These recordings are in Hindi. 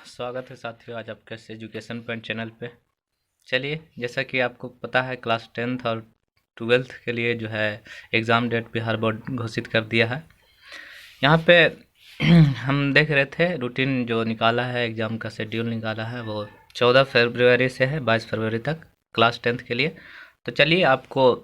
स्वागत है साथियों आज आपके एजुकेशन पॉइंट चैनल पे। चलिए, जैसा कि आपको पता है क्लास 10th और 12th के लिए जो है एग्ज़ाम डेट बिहार बोर्ड घोषित कर दिया है। यहाँ पे हम देख रहे थे रूटीन जो निकाला है, एग्ज़ाम का शेड्यूल निकाला है, वो 14 फरवरी से है 22 फरवरी तक क्लास 10th के लिए। तो चलिए, आपको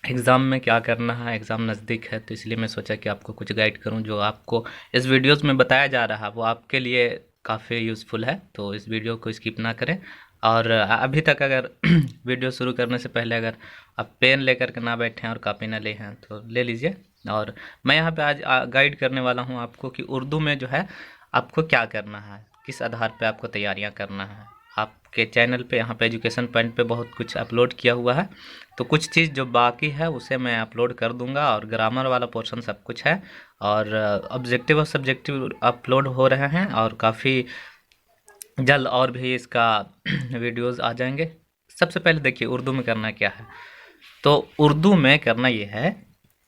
एग्ज़ाम में क्या करना है, एग्ज़ाम नज़दीक है तो इसलिए मैं सोचा कि आपको कुछ गाइड करूं। जो आपको इस वीडियोस में बताया जा रहा है वो आपके लिए काफ़ी यूज़फुल है, तो इस वीडियो को स्किप ना करें। और अभी तक अगर वीडियो शुरू करने से पहले अगर आप पेन लेकर के ना बैठें और कापी ना ले हैं तो ले लीजिए। और मैं यहाँ पे आज गाइड करने वाला हूँ आपको कि उर्दू में जो है आपको क्या करना है, किस आधार पे आपको तैयारियाँ करना है। आपके चैनल पे यहाँ पे एजुकेशन पॉइंट पे बहुत कुछ अपलोड किया हुआ है, तो कुछ चीज़ जो बाकी है उसे मैं अपलोड कर दूंगा। और ग्रामर वाला पोर्शन सब कुछ है, और ऑब्जेक्टिव और सब्जेक्टिव अपलोड हो रहे हैं, और काफ़ी जल्द और भी इसका वीडियोस आ जाएंगे। सबसे पहले देखिए उर्दू में करना क्या है। तो उर्दू में करना ये है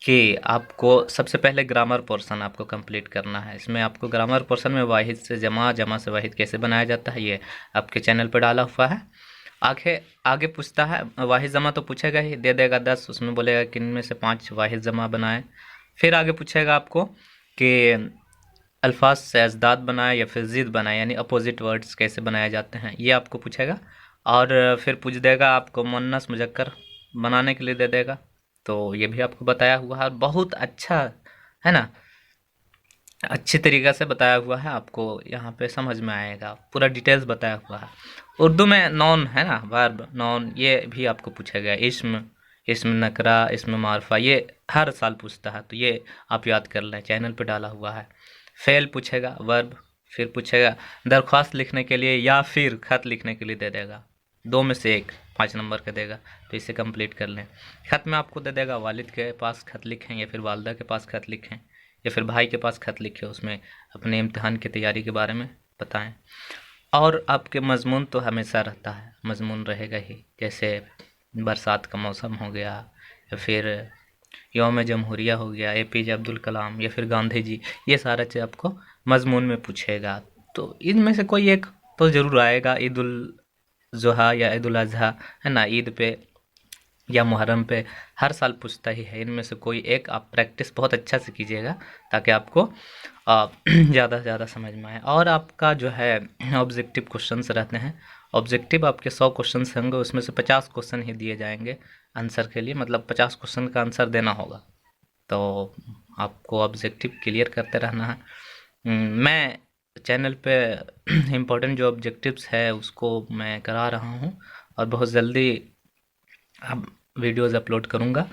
कि आपको सबसे पहले ग्रामर पोर्शन आपको कंप्लीट करना है। इसमें आपको ग्रामर पोर्शन में वाहिद से जमा, जमा से वाहिद कैसे बनाया जाता है ये आपके चैनल पर डाला हुआ है। आगे आगे पूछता है, वाहिद जमा तो पूछेगा ही, दे देगा 10, उसमें बोलेगा कि इनमें से 5 वाहिद जमा बनाए। फिर आगे पूछेगा आपको कि अल्फाज से अजदाद बनाए या फिर ज़िद बनाए, यानी अपोजिट वर्ड्स कैसे बनाए जाते हैं, ये आपको पूछेगा। और फिर पूछ देगा आपको मुन्नस मुजक्कर बनाने के लिए दे देगा, तो ये भी आपको बताया हुआ है। और बहुत अच्छा है ना, अच्छी तरीक़ा से बताया हुआ है, आपको यहाँ पे समझ में आएगा, पूरा डिटेल्स बताया हुआ है। उर्दू में नॉन है ना, वर्ब नॉन, ये भी आपको पूछेगा। इस्म, इस्म नकरा, इस्म मारफा, ये हर साल पूछता है, तो ये आप याद कर लें, चैनल पे डाला हुआ है। फेल पूछेगा, वर्ब। फिर पूछेगा दरख्वास्त लिखने के लिए या फिर खत लिखने के लिए दे देगा, दो में से एक, 5 नंबर का देगा, तो इसे कंप्लीट कर लें। खत में आपको दे देगा वालिद के पास खत लिखें या फिर वालदा के पास खत लिखें या फिर भाई के पास खत लिखे, उसमें अपने इम्तिहान की तैयारी के बारे में बताएं। और आपके मजमून तो हमेशा रहता है, मजमून रहेगा ही, जैसे बरसात का मौसम हो गया या फिर यौम जमहूरिया हो गया, APJ अब्दुल कलाम या फिर गांधी जी, ये सारा चीज़ आपको मजमून में पूछेगा। तो इनमें से कोई एक तो ज़रूर आएगा, ईद उल ज़ुहा या ईद उल अज़हा है ना, ईद पे या मुहर्रम पे हर साल पूछता ही है। इनमें से कोई एक आप प्रैक्टिस बहुत अच्छा से कीजिएगा ताकि आपको ज़्यादा से ज़्यादा समझ में आए। और आपका जो है ऑब्जेक्टिव क्वेश्चंस रहते हैं, ऑब्जेक्टिव आपके 100 क्वेश्चन होंगे, उसमें से 50 क्वेश्चन ही दिए जाएंगे आंसर के लिए, मतलब 50 क्वेश्चन का आंसर देना होगा। तो आपको ऑब्जेक्टिव क्लियर करते रहना है। मैं चैनल पे इम्पोर्टेंट जो ऑब्जेक्टिव्स है उसको मैं करा रहा हूँ, और बहुत जल्दी अब वीडियोज़ अपलोड करूँगा।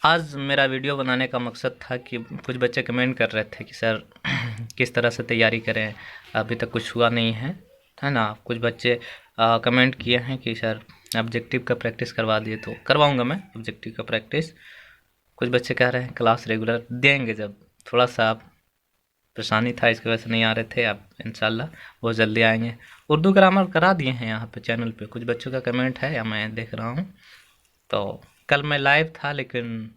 आज मेरा वीडियो बनाने का मकसद था कि कुछ बच्चे कमेंट कर रहे थे कि सर किस तरह से तैयारी करें, अभी तक कुछ हुआ नहीं है ना। कुछ बच्चे कमेंट किए हैं कि सर ऑब्जेक्टिव का प्रैक्टिस करवा दिए, तो करवाऊंगा मैं ऑब्जेक्टिव का प्रैक्टिस। कुछ बच्चे कह रहे हैं क्लास रेगुलर देंगे, जब थोड़ा सा आप परेशानी था इसकी वजह से नहीं आ रहे थे, अब इंशाल्लाह बहुत जल्दी आएंगे। उर्दू ग्रामर करा दिए हैं यहाँ पे चैनल पे, कुछ बच्चों का कमेंट है या मैं देख रहा हूँ। तो कल मैं लाइव था लेकिन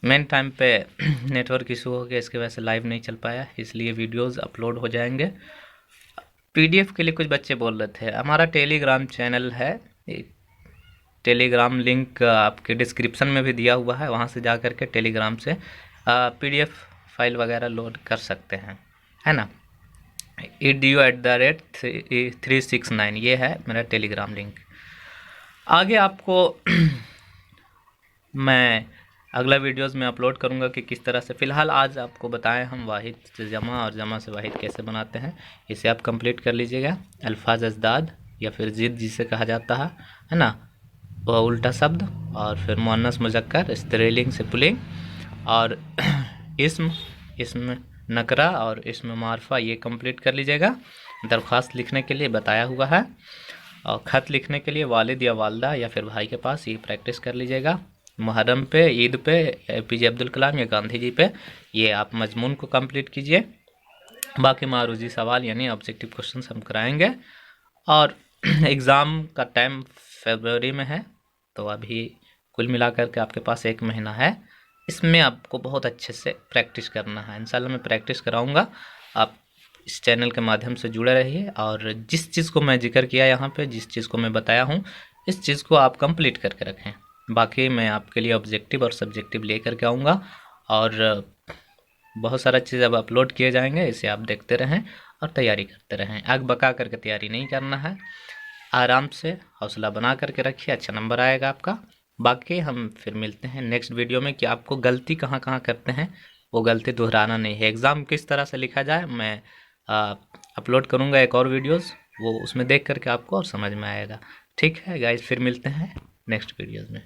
मेन टाइम पे नेटवर्क इशू हो गया, इसकी वजह से लाइव नहीं चल पाया, इसलिए वीडियोस अपलोड हो जाएंगे। PDF के लिए कुछ बच्चे बोल रहे थे, हमारा टेलीग्राम चैनल है, टेलीग्राम लिंक आपके डिस्क्रिप्शन में भी दिया हुआ है, वहाँ से जा कर के टेलीग्राम से PDF फाइल वगैरह लोड कर सकते हैं, है ना। edu@369 ये है मेरा टेलीग्राम लिंक। आगे आपको मैं अगला वीडियोस में अपलोड करूंगा कि किस तरह से। फ़िलहाल आज आपको बताएं हम वाहिद से जमा और जमा से वाहिद कैसे बनाते हैं, इसे आप कंप्लीट कर लीजिएगा। अल्फाज अजदाद या फिर ज़िद जिसे कहा जाता है ना, वह उल्टा शब्द, और फिर मुअन्नस मुज़क्कर, स्त्रीलिंग से पुल्लिंग, और इस्म, इस्म नकरा और इस्म मारफा, ये कंप्लीट कर लीजिएगा। दरख्वास्त लिखने के लिए बताया हुआ है, और ख़त लिखने के लिए वालिद या वालदा या फिर भाई के पास, ये प्रैक्टिस कर लीजिएगा। मुहर्रम पे, ईद पे, APJ अब्दुल कलाम या गांधी जी पे, ये आप मजमून को कंप्लीट कीजिए। बाकी मारूजी सवाल यानी ऑब्जेक्टिव क्वेश्चंस हम कराएंगे। और एग्ज़ाम का टाइम फरवरी में है, तो अभी कुल मिलाकर के आपके पास 1 महीना है, इसमें आपको बहुत अच्छे से प्रैक्टिस करना है। इंशाल्लाह मैं प्रैक्टिस कराऊंगा, आप इस चैनल के माध्यम से जुड़े रहिए और जिस चीज़ को मैं जिक्र किया यहाँ पे, जिस चीज़ को मैं बताया हूँ, इस चीज़ को आप कंप्लीट करके रखें। बाकी मैं आपके लिए ऑब्जेक्टिव और सब्जेक्टिव ले करके आऊँगा और बहुत सारा चीज़ अब अपलोड किए जाएंगे, इसे आप देखते रहें और तैयारी करते रहें। आग बका करके तैयारी नहीं करना है, आराम से हौसला बना करके रखिए, अच्छा नंबर आएगा आपका। बाकी हम फिर मिलते हैं नेक्स्ट वीडियो में कि आपको गलती कहाँ कहाँ करते हैं, वो गलती दोहराना नहीं है। एग्ज़ाम किस तरह से लिखा जाए मैं अपलोड करूँगा एक और वीडियोज़, वो उसमें देख करके आपको और समझ में आएगा। ठीक है गाइस, फिर मिलते हैं नेक्स्ट वीडियोज़ में।